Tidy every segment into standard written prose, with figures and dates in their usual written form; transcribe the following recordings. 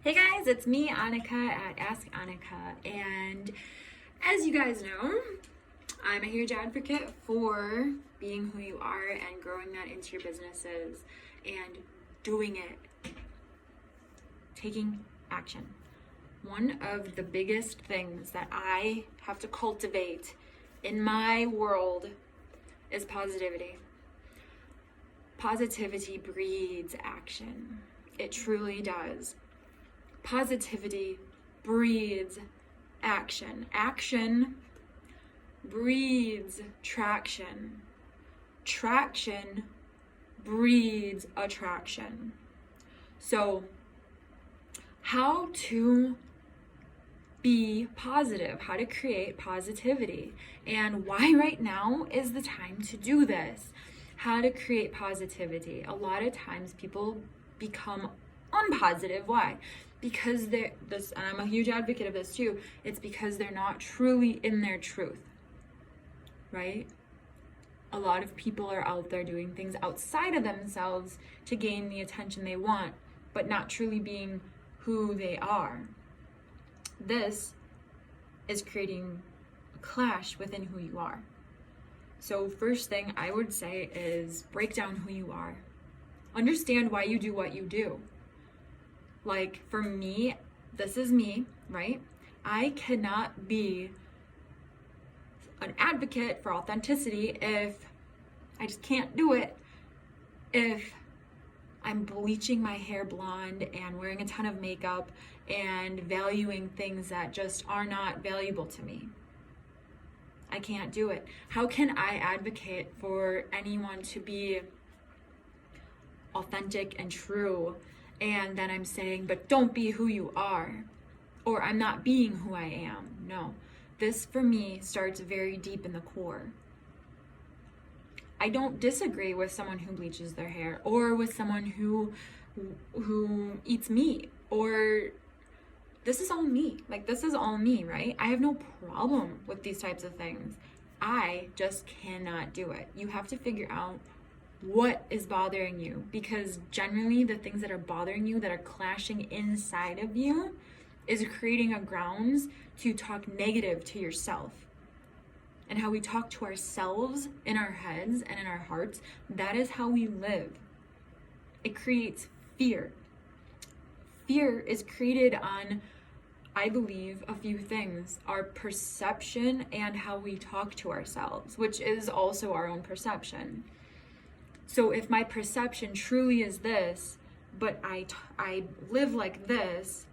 Hey guys, it's me, Annika at Ask Annika, and as you guys know, I'm a huge advocate for being who you are and growing that into your businesses and doing it, taking action. One of the biggest things that I have to cultivate in my world is positivity. Positivity breeds action. It truly does. Positivity breeds action. Action breeds traction. Traction breeds attraction. So, how to be positive, how to create positivity, and why right now is the time to do this. How to create positivity. A lot of times people become unpositive. Why? Because and I'm a huge advocate of this too, it's because they're not truly in their truth, right? A lot of people are out there doing things outside of themselves to gain the attention they want, but not truly being who they are. This is creating a clash within who you are. So first thing I would say is break down who you are. Understand why you do what you do. Like for me, this is me, right? I cannot be an advocate for authenticity if I just can't do it if I'm bleaching my hair blonde and wearing a ton of makeup and valuing things that just are not valuable to me. I can't do it. How can I advocate for anyone to be authentic and true, and then I'm saying, but don't be who you are, or I'm not being who I am? No, this for me starts very deep in the core. I don't disagree with someone who bleaches their hair, or with someone who eats meat, or this is all me. Like, this is all me, right? I have no problem with these types of things. I just cannot do it. You have to figure out what is bothering you, because generally the things that are bothering you, that are clashing inside of you, is creating a grounds to talk negative to yourself. And how we talk to ourselves in our heads and in our hearts, that is how we live. It creates fear. Fear is created on, I believe, a few things: our perception and how we talk to ourselves, which is also our own perception. So if my perception truly is this, but I live like this,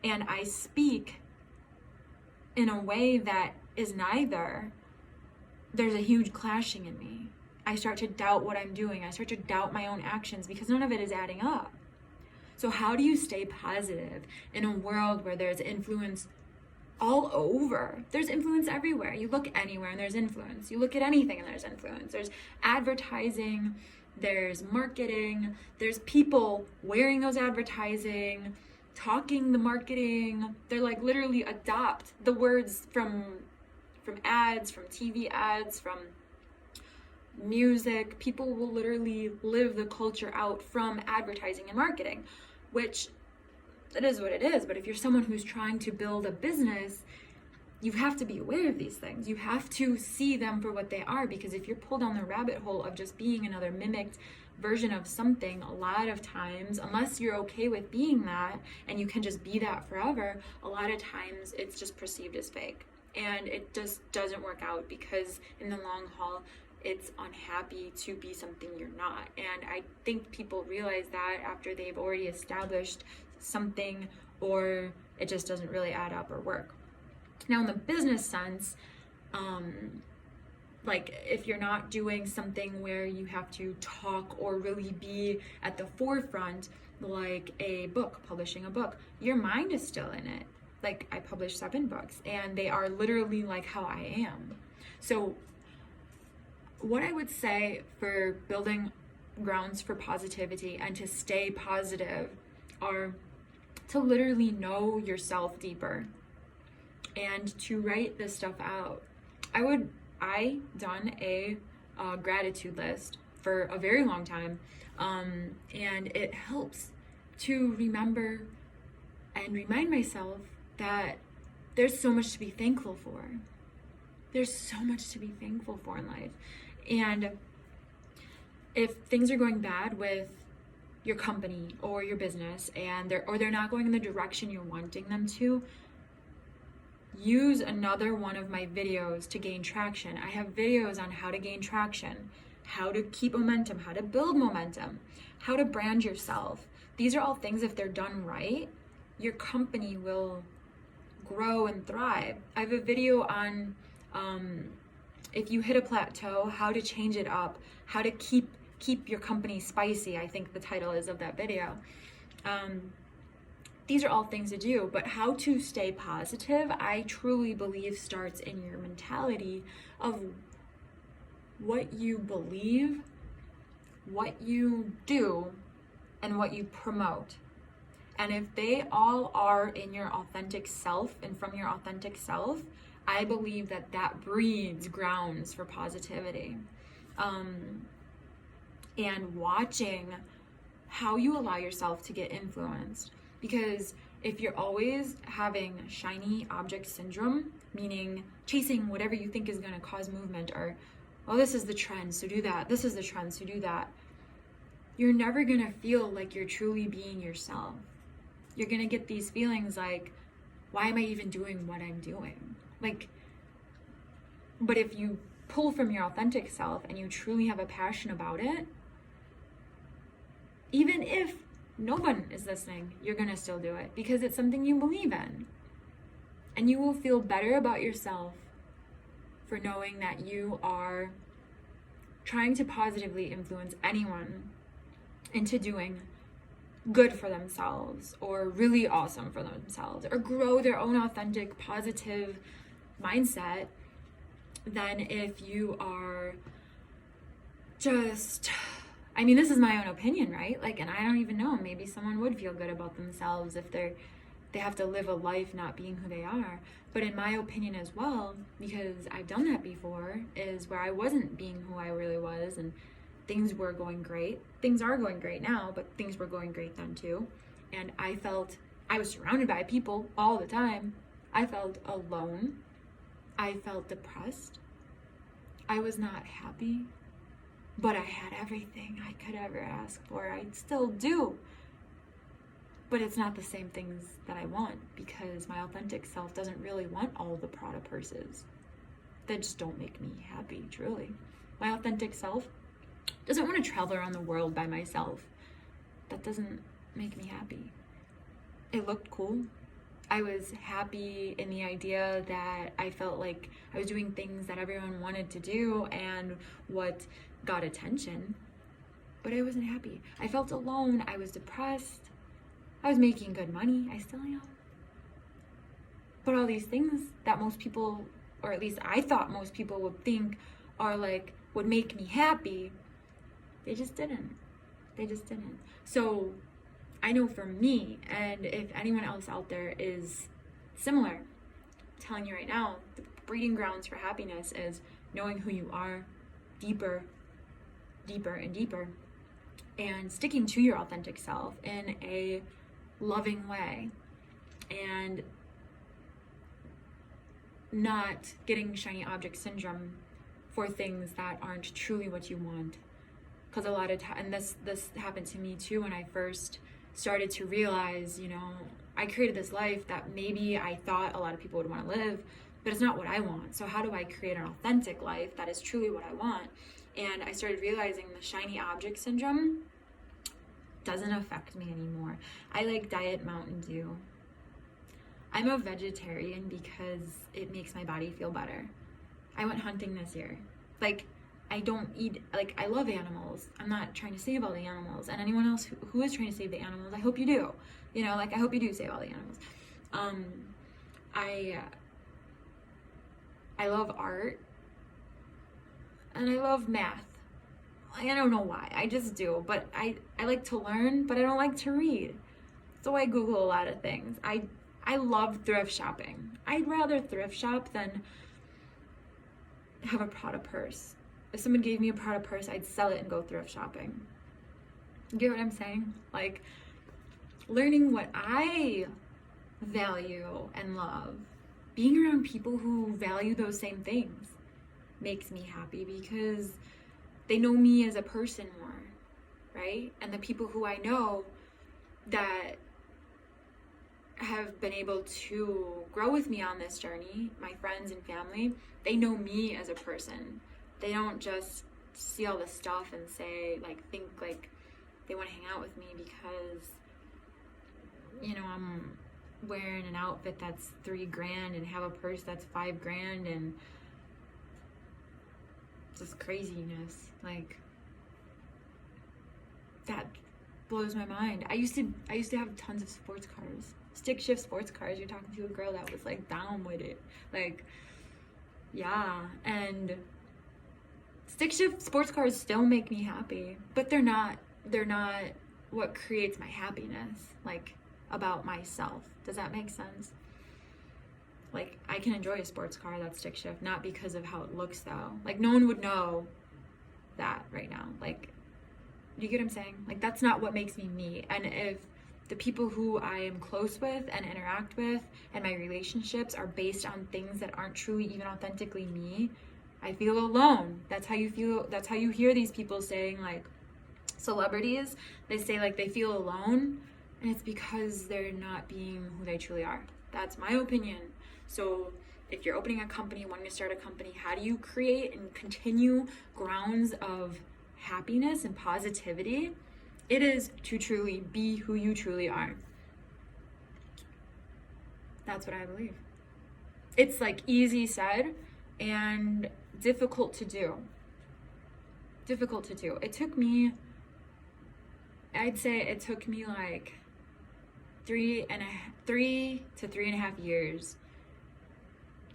and I speak in a way that is neither, there's a huge clashing in me. I start to doubt what I'm doing. I start to doubt my own actions because none of it is adding up. So how do you stay positive in a world where there's influence all over? There's influence everywhere. You look anywhere and there's influence. You look at anything and there's influence. There's advertising, there's marketing, there's people wearing those advertising, talking the marketing. They're like literally adopt the words from ads, from TV ads, from music. People will literally live the culture out from advertising and marketing, which it is what it is. But if you're someone who's trying to build a business, you have to be aware of these things. You have to see them for what they are, because if you're pulled down the rabbit hole of just being another mimicked version of something, a lot of times, unless you're okay with being that and you can just be that forever, a lot of times it's just perceived as fake. And it just doesn't work out, because in the long haul, it's unhappy to be something you're not. And I think people realize that after they've already established something, or it just doesn't really add up or work. Now in the business sense, like if you're not doing something where you have to talk or really be at the forefront, like a book, publishing a book, your mind is still in it. Like I published 7 books and they are literally like how I am. So what I would say for building grounds for positivity and to stay positive are to literally know yourself deeper and to write this stuff out. I done a gratitude list for a very long time, and it helps to remember and remind myself that there's so much to be thankful for. There's so much to be thankful for in life. And if things are going bad with your company or your business and they're not going in the direction you're wanting them to, use another one of my videos to gain traction. I have videos on how to gain traction, how to keep momentum, how to build momentum, how to brand yourself. These are all things, if they're done right, your company will grow and thrive. I have a video on if you hit a plateau, how to change it up, how to keep your company spicy, I think the title is of that video. These are all things to do, but how to stay positive, I truly believe, starts in your mentality of what you believe, what you do, and what you promote. And if they all are in your authentic self and from your authentic self, I believe that breeds grounds for positivity. And watching how you allow yourself to get influenced. Because if you're always having shiny object syndrome, meaning chasing whatever you think is going to cause movement, or, oh, this is the trend, so do that. This is the trend, so do that. You're never going to feel like you're truly being yourself. You're going to get these feelings like, why am I even doing what I'm doing? But if you pull from your authentic self and you truly have a passion about it, even if no one is listening, you're going to still do it because it's something you believe in. And you will feel better about yourself for knowing that you are trying to positively influence anyone into doing good for themselves or really awesome for themselves or grow their own authentic, positive mindset than if you are just... I mean, this is my own opinion, right? And I don't even know. Maybe someone would feel good about themselves if they have to live a life not being who they are. But in my opinion as well, because I've done that before, is where I wasn't being who I really was and things were going great. Things are going great now, but things were going great then too. And I was surrounded by people all the time. I felt alone. I felt depressed. I was not happy. But I had everything I could ever ask for. I still do. But it's not the same things that I want because my authentic self doesn't really want all the Prada purses. That just don't make me happy, truly. My authentic self doesn't want to travel around the world by myself. That doesn't make me happy. It looked cool. I was happy in the idea that I felt like I was doing things that everyone wanted to do and what got attention, but I wasn't happy. I felt alone. I was depressed. I was making good money. I still am. But all these things that most people, or at least I thought most people would think are would make me happy, they just didn't. So I know for me, and if anyone else out there is similar, I'm telling you right now, the breeding grounds for happiness is knowing who you are deeper and deeper, and sticking to your authentic self in a loving way, and not getting shiny object syndrome for things that aren't truly what you want. Because a lot of times, and this happened to me too when I first started to realize, I created this life that maybe I thought a lot of people would want to live, but it's not what I want. So how do I create an authentic life that is truly what I want? And I started realizing the shiny object syndrome doesn't affect me anymore. I like Diet Mountain Dew. I'm a vegetarian because it makes my body feel better. I went hunting this year. I don't eat, I love animals. I'm not trying to save all the animals. And anyone else who is trying to save the animals, I hope you do. I hope you do save all the animals. I love art. And I love math. I don't know why. I just do. But I like to learn, but I don't like to read. So I Google a lot of things. I love thrift shopping. I'd rather thrift shop than have a Prada purse. If someone gave me a Prada purse, I'd sell it and go thrift shopping. You get what I'm saying? Learning what I value and love. Being around people who value those same things makes me happy because they know me as a person more, right? And the people who I know that have been able to grow with me on this journey, my friends and family, they know me as a person. They don't just see all this stuff and say, like, think like they want to hang out with me because, you know, I'm wearing an outfit that's $3,000 and have a purse that's $5,000 and just craziness. Like, that blows my mind. I used to have tons of sports cars, stick shift sports cars. You're talking to a girl that was like down with it. Like, yeah. And stick shift sports cars still make me happy, but they're not what creates my happiness, like, about myself. Does that make sense? Like, I can enjoy a sports car that's stick shift, not because of how it looks though. Like, no one would know that right now. Like, you get what I'm saying? Like, that's not what makes me me. And if the people who I am close with and interact with and my relationships are based on things that aren't truly even authentically me, I feel alone. That's how you feel. That's how you hear these people saying, like, celebrities, they say like they feel alone, and it's because they're not being who they truly are. That's my opinion. So if you're opening a company, wanting to start a company, how do you create and continue grounds of happiness and positivity? It is to truly be who you truly are. That's what I believe. It's like easy said and difficult to do. It took me, I'd say it took me like 3 to 3.5 years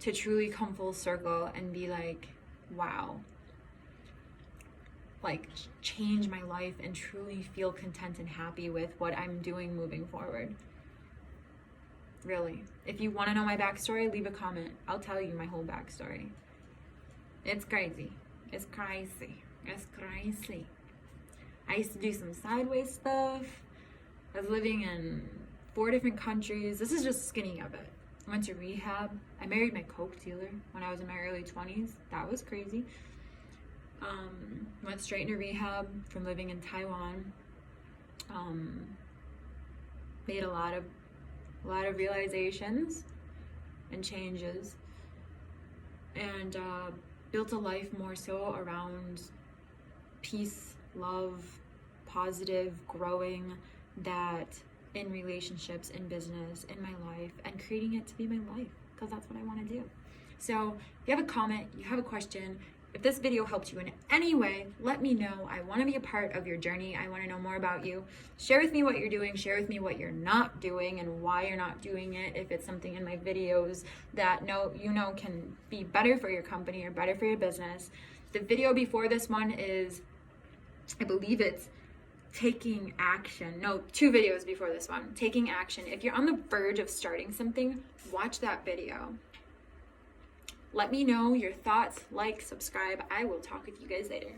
to truly come full circle and be like, wow, like, change my life and truly feel content and happy with what I'm doing moving forward. Really. If you want to know my backstory, leave a comment. I'll tell you my whole backstory. It's crazy. I used to do some sideways stuff. I was living in 4 different countries. This is just skinny of it. I went to rehab. I married my coke dealer when I was in my early 20s. That was crazy. Went straight into rehab from living in Taiwan. Made a lot of realizations and changes, and built a life more so around peace, love, positive, growing, that in relationships, in business, in my life, and creating it to be my life, because that's what I want to do. So if you have a comment, you have a question, if this video helped you in any way, let me know. I want to be a part of your journey. I want to know more about you. Share with me what you're doing. Share with me what you're not doing and why you're not doing it. If it's something in my videos that can be better for your company or better for your business. The video before this one is, I believe it's taking action. No, 2 videos before this one. Taking action. If you're on the verge of starting something, watch that video. Let me know your thoughts, like, subscribe. I will talk with you guys later.